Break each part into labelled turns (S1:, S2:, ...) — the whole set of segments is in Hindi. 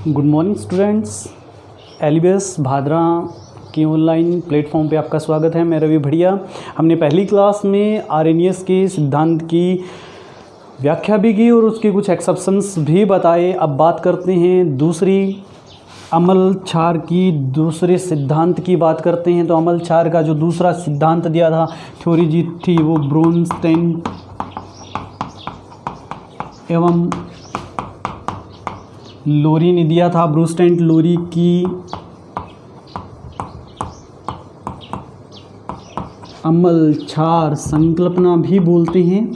S1: Good morning students. एलिबस भादरा के ऑनलाइन प्लेटफॉर्म पे आपका स्वागत है। मैं रवि बढ़िया। हमने पहली क्लास में आरएनएस के सिद्धांत की व्याख्या भी की और उसके कुछ एक्सेप्शंस भी बताए। अब बात करते हैं दूसरी अमल क्षार की, दूसरे सिद्धांत की बात करते हैं। तो अमल क्षार का जो दूसरा सिद्धांत दिया था, थ्योरी जी थी, वो ब्रोनस्टेन एवं लोरी ने दिया था। ब्रोनस्टेन लोरी की अमल क्षार संकल्पना भी बोलते हैं।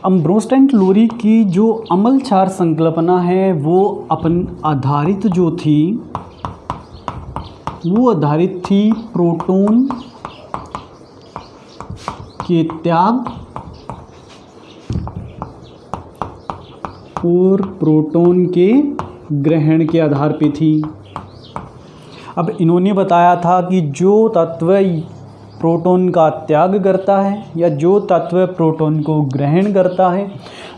S1: अब ब्रोनस्टेन लोरी की जो अमल क्षार संकल्पना है वो अपन आधारित जो थी वो आधारित थी प्रोटॉन के त्याग और प्रोटॉन के ग्रहण के आधार पे थी। अब इन्होंने बताया था कि जो तत्व प्रोटॉन का त्याग करता है या जो तत्व प्रोटॉन को ग्रहण करता है,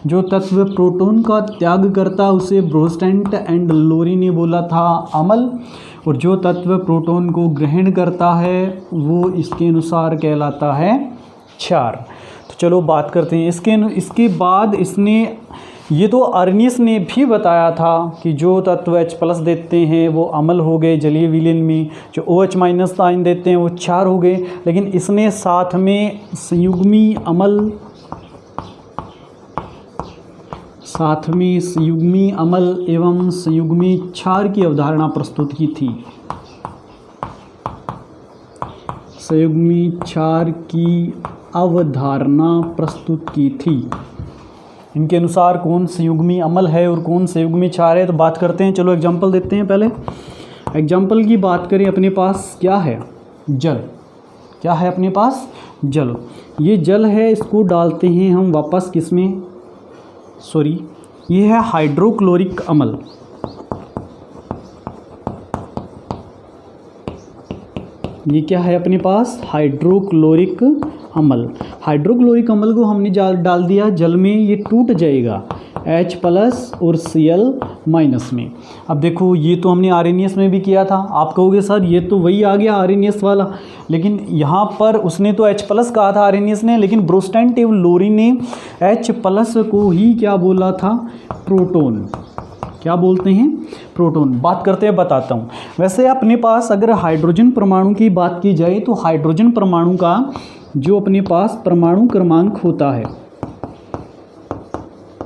S1: जो तत्व प्रोटॉन का त्याग करता है उसे ब्रोनस्टेन एंड लोरी ने बोला था अमल, और जो तत्व प्रोटॉन को ग्रहण करता है वो इसके अनुसार कहलाता है क्षार। तो चलो बात करते हैं इसके बाद इसने ये तो आरएनएस ने भी बताया था कि जो तत्व H+ देते हैं वो अमल हो गए जलीय विलयन में, जो OH- आयन देते हैं वो क्षार हो गए। लेकिन इसने साथ में संयुग्मी अमल एवं संयुग्मी क्षार की अवधारणा प्रस्तुत की थी। संयुग्मी क्षार की अवधारणा प्रस्तुत की थी। इनके अनुसार कौन संयुग्मी अमल है और कौन संयुग्मी क्षार है, तो बात करते हैं। चलो एग्जाम्पल देते हैं। पहले एग्जाम्पल की बात करें, अपने पास क्या है? जल। क्या है अपने पास? जल। ये जल है, इसको डालते हैं हम वापस किसमें? ये है हाइड्रोक्लोरिक अमल। ये क्या है अपने पास? हाइड्रोक्लोरिक अमल। हाइड्रोक्लोरिक अमल को हमने डाल दिया जल में, ये टूट जाएगा H+ और Cl- में। अब देखो ये तो हमने आरएनएस में भी किया था। आप कहोगे सर ये तो वही आ गया आरएनएस वाला, लेकिन यहाँ पर उसने तो H+ कहा था आरएनएस ने, लेकिन ब्रोनस्टेन एवं लोरी ने H+ को ही क्या बोला था? प्रोटॉन। क्या बोलते हैं? प्रोटॉन। बात करते हैं, बताता हूँ। वैसे अपने पास अगर हाइड्रोजन परमाणु की बात की जाए तो हाइड्रोजन परमाणु का जो अपने पास परमाणु क्रमांक होता है,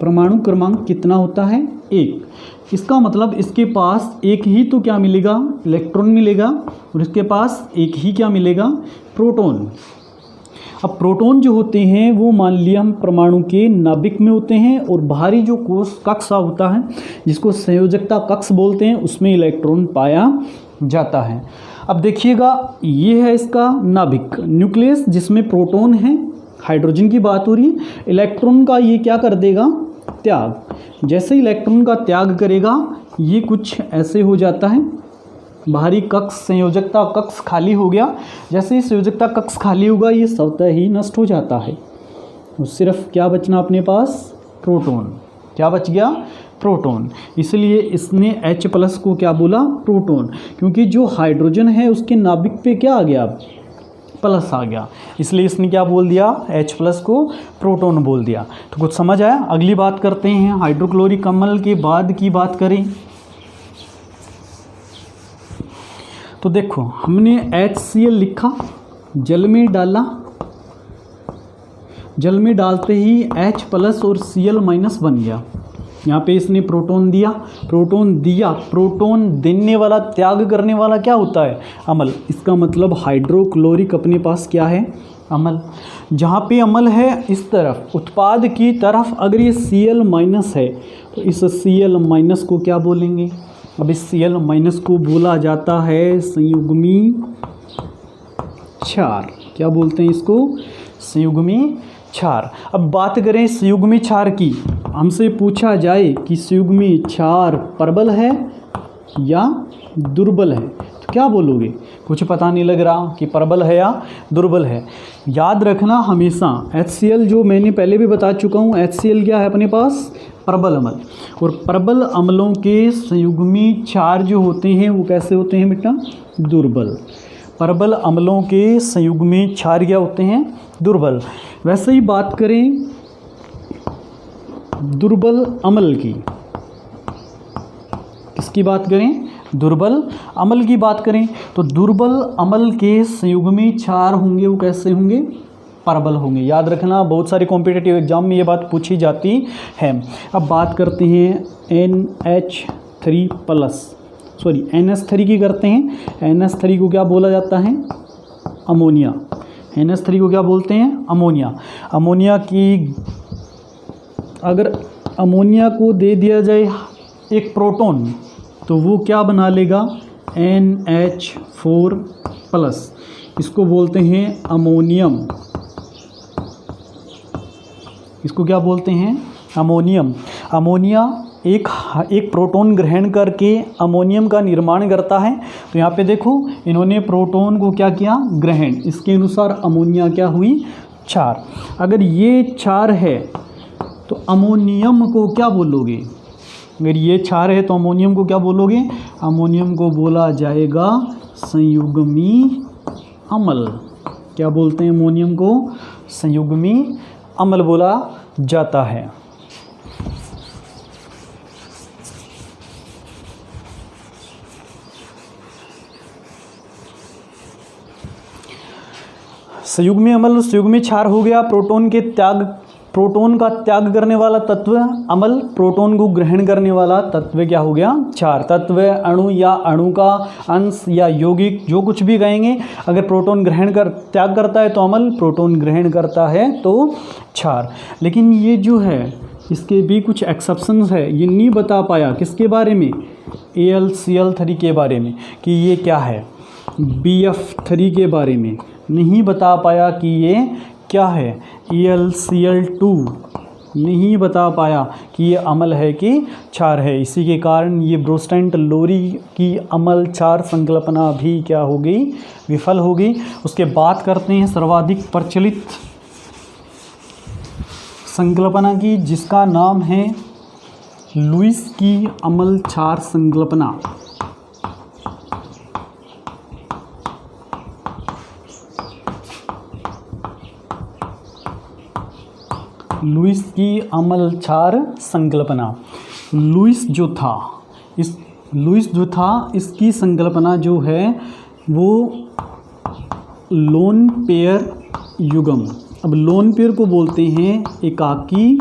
S1: परमाणु क्रमांक कितना होता है? 1। इसका मतलब इसके पास एक ही तो क्या मिलेगा? इलेक्ट्रॉन मिलेगा, और इसके पास एक ही क्या मिलेगा? प्रोटॉन। अब प्रोटॉन जो होते हैं वो मान लिया हम परमाणु के नाभिक में होते हैं, और बाहरी जो कोश कक्षा होता है जिसको संयोजकता कक्ष बोलते हैं उसमें इलेक्ट्रॉन पाया जाता है। अब देखिएगा ये है इसका नाभिक, न्यूक्लियस, जिसमें प्रोटॉन है। हाइड्रोजन की बात हो रही है। इलेक्ट्रॉन का ये क्या कर देगा? त्याग। जैसे इलेक्ट्रॉन का त्याग करेगा ये कुछ ऐसे हो जाता है, बाहरी कक्ष संयोजकता कक्ष खाली हो गया। जैसे ही संयोजकता कक्ष खाली होगा ये स्वतः ही नष्ट हो जाता है। तो सिर्फ क्या बचना अपने पास? प्रोटॉन। क्या बच गया? प्रोटॉन। इसलिए इसने H+ को क्या बोला? प्रोटॉन। क्योंकि जो हाइड्रोजन है उसके नाभिक पे क्या आ गया? प्लस आ गया, इसलिए इसने क्या बोल दिया? H+ को प्रोटॉन बोल दिया। तो कुछ समझ आया? अगली बात करते हैं। हाइड्रोक्लोरिक अम्ल के बाद की बात करें तो देखो हमने HCl लिखा, जल में डाला, जल में डालते ही H+ और Cl- बन गया। यहाँ पे इसने प्रोटॉन दिया, प्रोटॉन देने वाला त्याग करने वाला क्या होता है? अमल। इसका मतलब हाइड्रोक्लोरिक अपने पास क्या है? अमल। जहाँ पे अमल है इस तरफ उत्पाद की तरफ अगर ये Cl- है तो इस Cl- को क्या बोलेंगे? अब इस Cl- को बोला जाता है संयुग्मी क्षार। क्या बोलते हैं इसको? संयुग्मी क्षार। अब बात करें संयुग्मी क्षार की, हमसे पूछा जाए कि संयुग्मी क्षार प्रबल है या दुर्बल है, तो क्या बोलोगे? कुछ पता नहीं लग रहा कि प्रबल है या दुर्बल है। याद रखना हमेशा HCl, जो मैंने पहले भी बता चुका हूँ, HCl क्या है अपने पास? प्रबल अम्ल। और प्रबल अम्लों के संयुग्मी क्षार जो होते हैं वो कैसे होते हैं बेटा? दुर्बल। प्रबल अम्लों के संयुग्मी क्षार क्या होते हैं? दुर्बल। वैसे ही बात करें दुर्बल अम्ल की, किसकी बात करें? दुर्बल अम्ल की बात करें तो दुर्बल अम्ल के संयुग्मी क्षार होंगे वो कैसे होंगे? प्रबल होंगे। याद रखना, बहुत सारे कॉम्पिटिटिव एग्जाम में ये बात पूछी जाती है। अब बात करते हैं NH3 की करते हैं। NH3 को क्या बोला जाता है? अमोनिया। NH3 को क्या बोलते हैं? अमोनिया। अमोनिया की, अगर अमोनिया को दे दिया जाए एक प्रोटॉन तो वो क्या बना लेगा? NH4+। इसको बोलते हैं अमोनियम। इसको क्या बोलते हैं? अमोनियम। अमोनिया एक प्रोटॉन ग्रहण करके अमोनियम का निर्माण करता है। तो यहाँ पे देखो इन्होंने प्रोटॉन को क्या किया? ग्रहण। इसके अनुसार अमोनिया क्या हुई? क्षार। अगर ये क्षार है तो अमोनियम को क्या बोलोगे? अगर ये क्षार है तो अमोनियम को क्या बोलोगे? अमोनियम को बोला जाएगा संयुग्मी अम्ल। क्या बोलते हैं अमोनियम को? संयुग्मी अम्ल बोला जाता है। संयुग्मी अम्ल, संयुग्मी क्षार हो गया। प्रोटॉन का त्याग करने वाला तत्व अम्ल, प्रोटॉन को ग्रहण करने वाला तत्व क्या हो गया? क्षार। तत्व, अणु या अणु का अंश या यौगिक जो कुछ भी कहेंगे, अगर प्रोटॉन त्याग करता है तो अम्ल, प्रोटॉन ग्रहण करता है तो क्षार। लेकिन ये जो है इसके भी कुछ एक्सेप्शंस है। ये नहीं बता पाया किसके बारे में? AlCl3 के बारे में कि ये क्या है। BF3 के बारे में नहीं बता पाया कि ये क्या है। AlCl2 नहीं बता पाया कि ये अम्ल है कि क्षार है। इसी के कारण ये ब्रोस्टेन-टल्लोरी की अम्ल क्षार संकल्पना भी क्या हो गई? विफल हो गई। उसके बाद करते हैं सर्वाधिक प्रचलित संकल्पना की, जिसका नाम है लुईस की अम्ल क्षार संकल्पना। लुईस की अम्ल क्षार संकल्पना। लुईस जो था इसकी संकल्पना जो है वो लोन पेयर युग्म। अब लोन पेयर को बोलते हैं एकाकी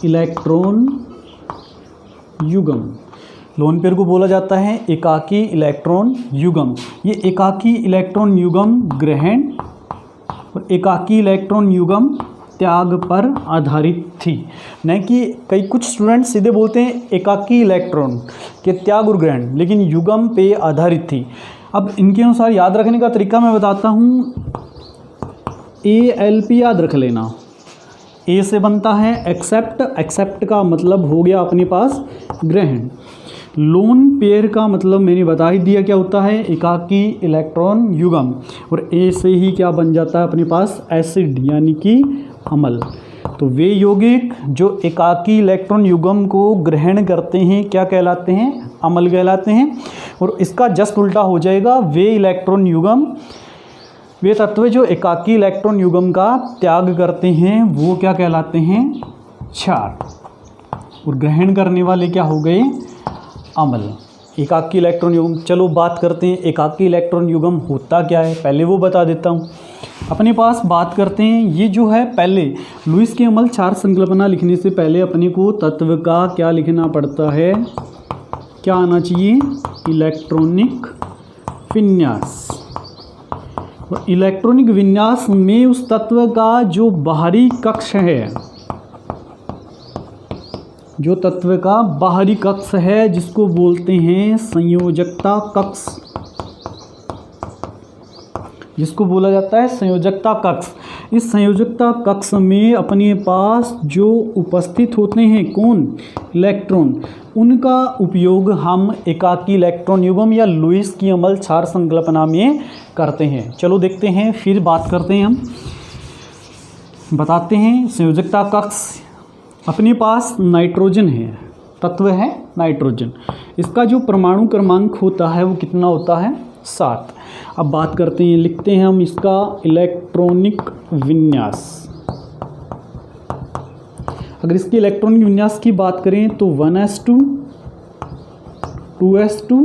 S1: इलेक्ट्रॉन युग्म। लोन पेयर को बोला जाता है एकाकी इलेक्ट्रॉन युग्म। ये एकाकी इलेक्ट्रॉन युग्म ग्रहण और एकाकी इलेक्ट्रॉन युग्म त्याग पर आधारित थी। न कि कई कुछ स्टूडेंट सीधे बोलते हैं एकाकी इलेक्ट्रॉन के त्याग और ग्रहण, लेकिन युग्म पे आधारित थी। अब इनके अनुसार याद रखने का तरीका मैं बताता हूँ। ALP याद रख लेना। A से बनता है एक्सेप्ट। एक्सेप्ट का मतलब हो गया अपने पास ग्रहण। लोन पेयर का मतलब मैंने बता ही दिया क्या होता है? एकाकी इलेक्ट्रॉन युग्म। और A से ही क्या बन जाता है अपने पास? एसिड यानी कि अम्ल। तो वे यौगिक जो एकाकी इलेक्ट्रॉन युग्म को ग्रहण करते हैं क्या कहलाते हैं? अम्ल कहलाते हैं। और इसका जस्ट उल्टा हो जाएगा, वे तत्व जो एकाकी इलेक्ट्रॉन युग्म का त्याग करते हैं वो क्या कहलाते हैं? क्षार। और ग्रहण करने वाले क्या हो गए? अम्ल। एकाकी इलेक्ट्रॉन युग्म। चलो बात करते हैं एकाकी इलेक्ट्रॉन युग्म होता क्या है, पहले वो बता देता हूँ। अपने पास बात करते हैं, ये जो है पहले लुईस की अम्ल क्षार संकल्पना लिखने से पहले अपने को तत्व का क्या लिखना पड़ता है? क्या आना चाहिए? इलेक्ट्रॉनिक विन्यास। और इलेक्ट्रॉनिक विन्यास में उस तत्व का जो बाहरी कक्ष है, जो तत्व का बाहरी कक्ष है जिसको बोलते हैं संयोजकता कक्ष, जिसको बोला जाता है संयोजकता कक्ष। इस संयोजकता कक्ष में अपने पास जो उपस्थित होते हैं कौन? इलेक्ट्रॉन। उनका उपयोग हम एकाकी इलेक्ट्रॉन युग्म या लुईस की अम्ल क्षार संकल्पना में करते हैं। चलो देखते हैं, फिर बात करते हैं हम। बताते हैं संयोजकता कक्ष। अपने पास नाइट्रोजन है, तत्व है नाइट्रोजन। इसका जो परमाणु क्रमांक होता है वो कितना होता है? 7। अब बात करते हैं, लिखते हैं हम इसका इलेक्ट्रॉनिक विन्यास। अगर इसके इलेक्ट्रॉनिक विन्यास की बात करें तो 1s2, 2s2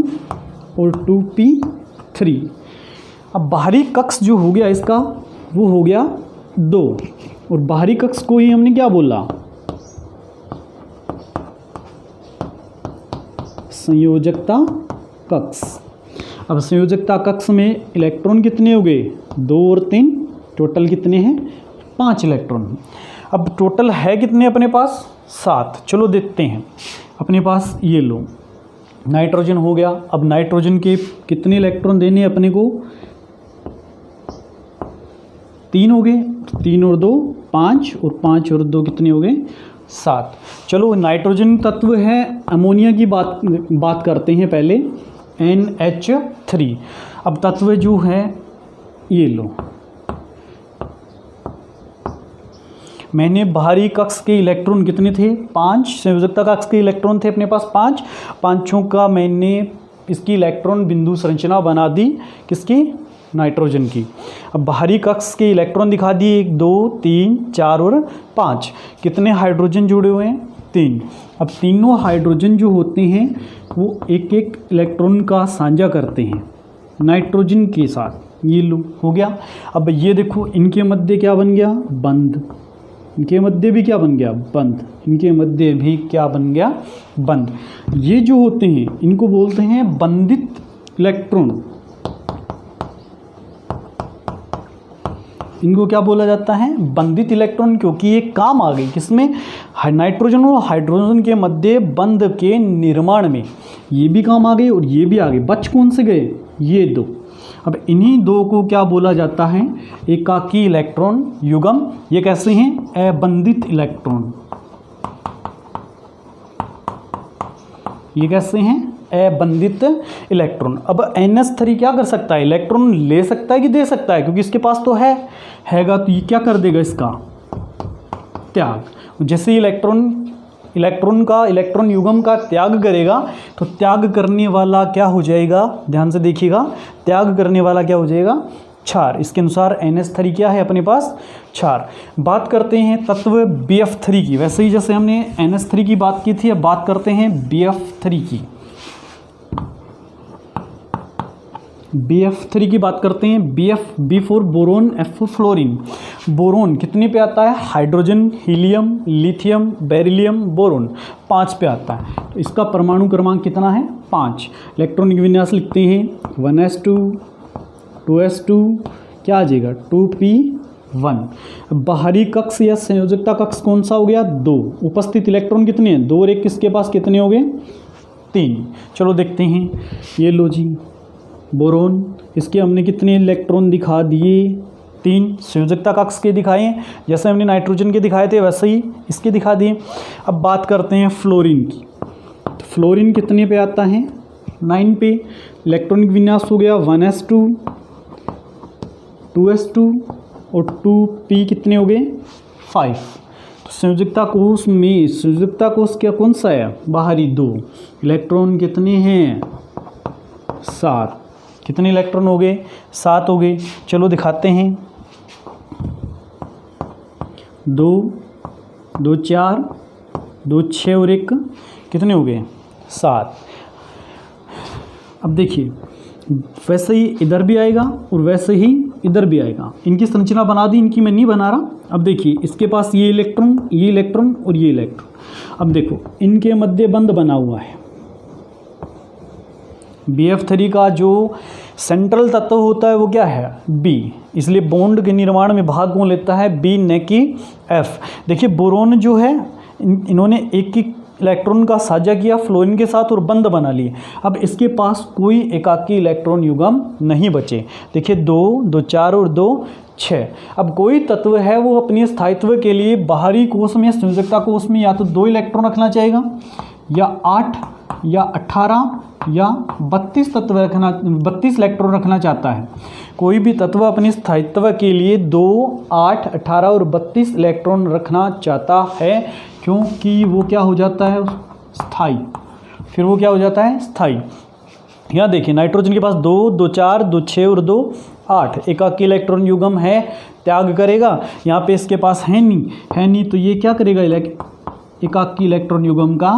S1: और 2p3। अब बाहरी कक्ष जो हो गया इसका वो हो गया 2, और बाहरी कक्ष को ही हमने क्या बोला? संयोजकता कक्ष। अब संयोजकता कक्ष में इलेक्ट्रॉन कितने हो गए? 2 और 3, टोटल कितने हैं? 5 इलेक्ट्रॉन। अब टोटल है कितने अपने पास? 7। चलो देखते हैं। अपने पास ये लो नाइट्रोजन हो गया। अब नाइट्रोजन के कितने इलेक्ट्रॉन देने हैं अपने को? 3 हो गए। 3 और 2 5, और 5 और 2 कितने हो गए? 7। चलो नाइट्रोजन तत्व है। अमोनिया की बात करते हैं पहले, NH3। अब तत्व जो है ये लो, मैंने बाहरी कक्ष के इलेक्ट्रॉन कितने थे? 5। संयोजकता कक्ष के इलेक्ट्रॉन थे अपने पास 5। पांचों का मैंने इसकी इलेक्ट्रॉन बिंदु संरचना बना दी, किसकी? नाइट्रोजन की। अब बाहरी कक्ष के इलेक्ट्रॉन दिखा दिए 1 2 3 4 और 5। कितने हाइड्रोजन जुड़े हुए हैं? 3। अब तीनों हाइड्रोजन जो होते हैं वो एक एक इलेक्ट्रॉन का साझा करते हैं नाइट्रोजन के साथ। ये लो हो गया। अब ये देखो इनके मध्य क्या बन गया? बंध। इनके मध्य भी क्या बन गया? बंध। इनके मध्य भी क्या बन गया? बंध। ये जो होते हैं इनको बोलते हैं बंधित इलेक्ट्रॉन। इनको क्या बोला जाता है? बंधित इलेक्ट्रॉन, क्योंकि ये काम आ गई किसमें? नाइट्रोजन और हाइड्रोजन के मध्य बंध के निर्माण में। ये भी काम आ गई और ये भी आ गई। बच कौन से गए? ये 2। अब इन्हीं 2 को क्या बोला जाता है? एकाकी इलेक्ट्रॉन युग्म। ये कैसे हैं? अबंधित इलेक्ट्रॉन। ये कैसे हैं? अबंधित इलेक्ट्रॉन। अब NH3 क्या कर सकता है? इलेक्ट्रॉन ले सकता है कि दे सकता है? क्योंकि इसके पास तो हैगा, तो ये क्या कर देगा? इसका त्याग। जैसे इलेक्ट्रॉन का इलेक्ट्रॉन युग्म का त्याग करेगा तो त्याग करने वाला क्या हो जाएगा? ध्यान से देखिएगा, त्याग करने वाला क्या हो जाएगा? क्षार। इसके अनुसार NH3 क्या है अपने पास? क्षार। बात करते हैं तत्व BF3 की। वैसे ही जैसे हमने NH3 की बात की थी, अब बात करते हैं BF3 की। BF3 की बात करते हैं। B for boron, F for fluorine. Boron कितने पे आता है? Hydrogen, helium, lithium, beryllium, boron 5 पे आता है। तो इसका परमाणु क्रमांक कितना है? 5। इलेक्ट्रॉनिक विन्यास लिखते हैं 1s2, 2s2, क्या आ जाएगा? 2p1। बाहरी कक्ष या संयोजकता कक्ष कौन सा हो गया? 2। उपस्थित इलेक्ट्रॉन कितने हैं? 2 और 1 किसके पास कितने हो गए? 3। चलो देखते हैं। ये लो जी बोरोन, इसके हमने कितने इलेक्ट्रॉन दिखा दिए? 3। संयोजकता कक्ष के दिखाए, जैसे हमने नाइट्रोजन के दिखाए थे वैसे ही इसके दिखा दिए। अब बात करते हैं फ्लोरीन की। तो फ्लोरीन कितने पे आता है? 9 पे। इलेक्ट्रॉनिक विन्यास हो गया 1s2, 2s2 और 2p कितने हो गए? 5। तो संयोजकता कोष में संयोजकता कोष क्या कौन सा है? बाहरी 2। इलेक्ट्रॉन कितने हैं? 7। कितने इलेक्ट्रॉन हो गए? 7 हो गए। चलो दिखाते हैं। 2 2 4, 2 6 और 1 कितने हो गए? 7। अब देखिए वैसे ही इधर भी आएगा और वैसे ही इधर भी आएगा। इनकी संरचना बना दी, इनकी मैं नहीं बना रहा। अब देखिए इसके पास ये इलेक्ट्रॉन, ये इलेक्ट्रॉन और ये इलेक्ट्रॉन। अब देखो इनके मध्य बंध बना हुआ है। BF3 का जो सेंट्रल तत्व होता है वो क्या है? B। इसलिए बॉन्ड के निर्माण में भाग कौन लेता है? B न कि F। देखिए बोरोन जो है इन्होंने एक इलेक्ट्रॉन का साझा किया फ्लोरीन के साथ और बंध बना लिए। अब इसके पास कोई एकाकी इलेक्ट्रॉन युग्म नहीं बचे। देखिए 2 2 4 और 2 6। अब कोई तत्व है वो अपने स्थायित्व के लिए बाहरी कोष में संयोजकता कोष में या तो 2 इलेक्ट्रॉन रखना चाहेगा या 8 या 18 या 32 तत्व रखना, 32 इलेक्ट्रॉन रखना चाहता है। कोई भी तत्व अपने स्थायित्व के लिए 2, 8, 18 और 32 इलेक्ट्रॉन रखना चाहता है, क्योंकि वो क्या हो जाता है स्थायी। फिर वो क्या हो जाता है स्थायी। यहाँ देखिए नाइट्रोजन के पास 2, 2 4, 2 6 और 2 8 एकाकी इलेक्ट्रॉन युग्म है, त्याग करेगा। यहाँ पे इसके पास है नहीं, तो ये क्या करेगा एकाकी इलेक्ट्रॉन युग्म का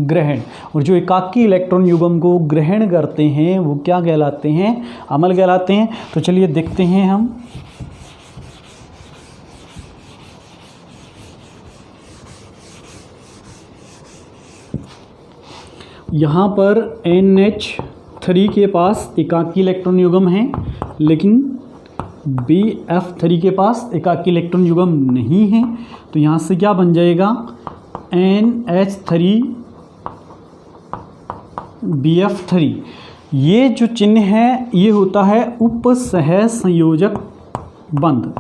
S1: ग्रहण। और जो एकाकी इलेक्ट्रॉन युग्म को ग्रहण करते हैं वो क्या कहलाते हैं, अमल कहलाते हैं। तो चलिए देखते हैं हम। यहाँ पर NH3 के पास एकाकी इलेक्ट्रॉन युग्म है, लेकिन BF3 के पास एकाकी इलेक्ट्रॉन युग्म नहीं है। तो यहाँ से क्या बन जाएगा NH3 BF3। ये जो चिन्ह है ये होता है उपसह संयोजक बंध।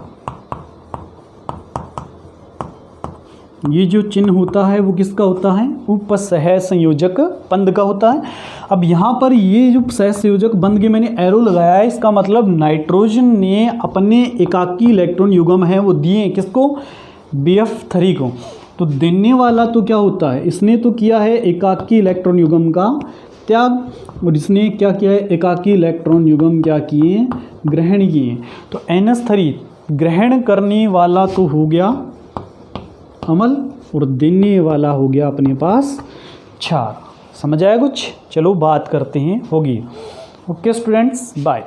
S1: ये जो चिन्ह होता है वो किसका होता है, उपसह संयोजक बंध का होता है। अब यहाँ पर ये जो सह संयोजक बंध के मैंने एरो लगाया है, इसका मतलब नाइट्रोजन ने अपने एकाकी इलेक्ट्रॉन युग्म है वो दिए किसको, BF3 को। तो देने वाला तो क्या होता है, इसने तो किया है एकाकी इलेक्ट्रॉन युग्म का त्याग, और इसने क्या किया है एकाकी इलेक्ट्रॉन युग्म क्या किए, ग्रहण किए। तो NH3 ग्रहण करने वाला तो हो गया अमल, और देने वाला हो गया अपने पास क्षार। समझ आया कुछ? चलो बात करते हैं होगी। Okay students, bye.